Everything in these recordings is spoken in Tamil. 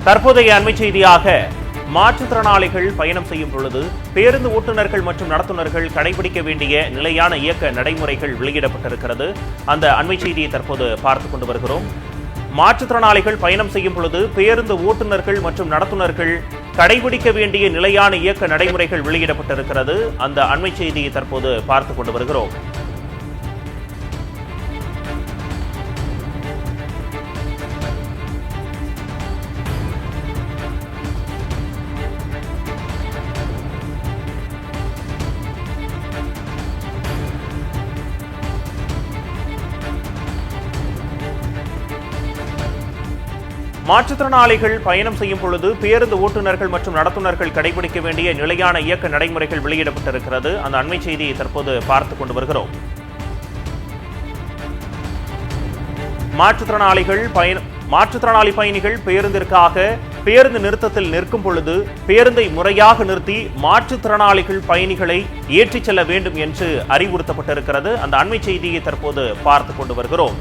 தற்போதைய அண்மை செய்தியாக மாற்றுத்திறனாளிகள் பயணம் செய்யும் பொழுது பேருந்து ஓட்டுநர்கள் மற்றும் நடத்துனர்கள் கடைபிடிக்க வேண்டிய நிலையான இயக்க நடைமுறைகள் வெளியிடப்பட்டிருக்கிறது. அந்த அண்மை செய்தியை தற்போது பார்த்துக் கொண்டு வருகிறோம். மாற்றுத்திறனாளிகள் பயணம் செய்யும் பொழுது பேருந்து ஓட்டுநர்கள் மற்றும் நடத்துனர்கள் கடைபிடிக்க வேண்டிய நிலையான இயக்க நடைமுறைகள் வெளியிடப்பட்டிருக்கிறது. அந்த அண்மை செய்தியை தற்போது பார்த்துக் கொண்டு வருகிறோம். மாற்றுத்திறனாளிகள் பயணம் செய்யும் பொழுது பேருந்து ஓட்டுநர்கள் மற்றும் நடத்துனர்கள் கடைபிடிக்க வேண்டிய நிலையான இயக்க நடைமுறைகள் வெளியிடப்பட்டிருக்கிறது. அந்த அண்மை செய்தியை தற்போது பார்த்துக் கொண்டு வருகிறோம். மாற்றுத்திறனாளி பயணிகள் பேருந்து நிறுத்தத்தில் நிற்கும் பொழுது பேருந்தை முறையாக நிறுத்தி மாற்றுத்திறனாளிகள் பயணிகளை ஏற்றிச் செல்ல வேண்டும் என்று அறிவுறுத்தப்பட்டிருக்கிறது. அந்த அண்மை செய்தியை தற்போது பார்த்துக் கொண்டு வருகிறோம்.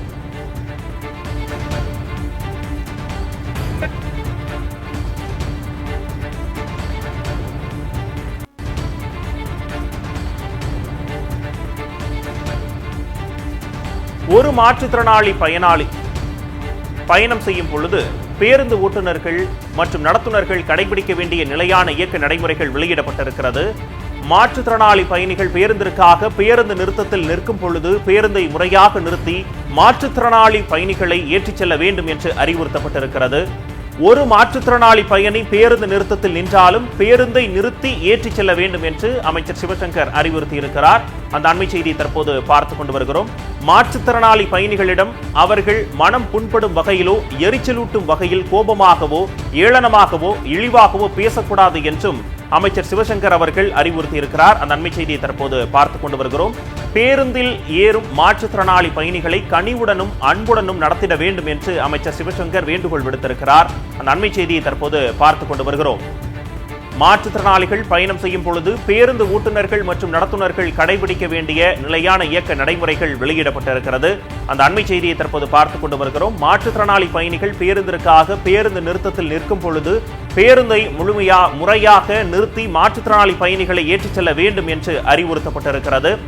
ஒரு மாற்றுத்திறனாளி பயணம் செய்யும் பொழுது பேருந்து ஓட்டுநர்கள் மற்றும் நடத்துனர்கள் கடைபிடிக்க வேண்டிய நிலையான இயக்க நடைமுறைகள் வெளியிடப்பட்டிருக்கிறது. மாற்றுத்திறனாளி பயணிகள் பேருந்து நிறுத்தத்தில் நிற்கும் பொழுது பேருந்தை முறையாக நிறுத்தி மாற்றுத்திறனாளி பயணிகளை ஏற்றிச் செல்ல வேண்டும் என்று அறிவுறுத்தப்பட்டிருக்கிறது. ஒரு மாற்றுத்திறனாளி பயணி பேருந்து நிறுத்தத்தில் நின்றாலும் பேருந்தை நிறுத்தி ஏற்றிச் செல்ல வேண்டும் என்று அமைச்சர் சிவசங்கர் அறிவுறுத்தியிருக்கிறார். அந்த அண்மை செய்தியை தற்போது பார்த்துக் கொண்டு வருகிறோம். மாற்றுத்திறனாளி பயணிகளிடம் அவர்கள் மனம் புண்படும் வகையிலோ எரிச்சலூட்டும் வகையில் கோபமாகவோ ஏளனமாகவோ இழிவாகவோ பேசக்கூடாது என்றும் அமைச்சர் சிவசங்கர் அவர்கள் அறிவுறுத்தியிருக்கிறார். அந்த அண்மை செய்தியை தற்போது பார்த்துக் கொண்டு வருகிறோம். பேருந்தில் ஏறும் மாற்றுத்திறனாளி பயணிகளை கனிவுடனும் அன்புடனும் நடத்திட வேண்டும் என்று அமைச்சர் சிவசங்கர் வேண்டுகோள் விடுத்திருக்கிறார். அந்த அண்மை செய்தியை தற்போது பார்த்துக் கொண்டு வருகிறோம். மாற்றுத்திறனாளிகள் பயணம் செய்யும் பொழுது பேருந்து ஓட்டுநர்கள் மற்றும் நடத்துனர்கள் கடைபிடிக்க வேண்டிய நிலையான இயக்க நடைமுறைகள் வெளியிடப்பட்டிருக்கிறது. அந்த அண்மை செய்தியை தற்போது பார்த்துக் கொண்டு வருகிறோம். மாற்றுத்திறனாளி பயணிகள் பேருந்து நிறுத்தத்தில் நிற்கும் பொழுது பேருந்தை முறையாக நிறுத்தி மாற்றுத்திறனாளி பயணிகளை ஏற்றிச் செல்ல வேண்டும் என்று அறிவுறுத்தப்பட்டிருக்கிறது.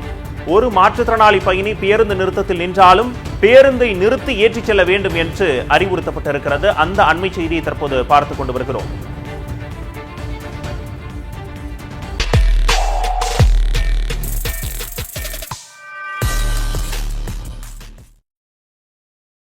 ஒரு மாற்றுத்திறனாளி பயணி பேருந்து நிறுத்தத்தில் நின்றாலும் பேருந்தை நிறுத்தி ஏற்றிச் செல்ல வேண்டும் என்று அறிவுறுத்தப்பட்டிருக்கிறது. அந்த அண்மை செய்தியை தற்போது பார்த்துக் கொண்டு வருகிறோம்.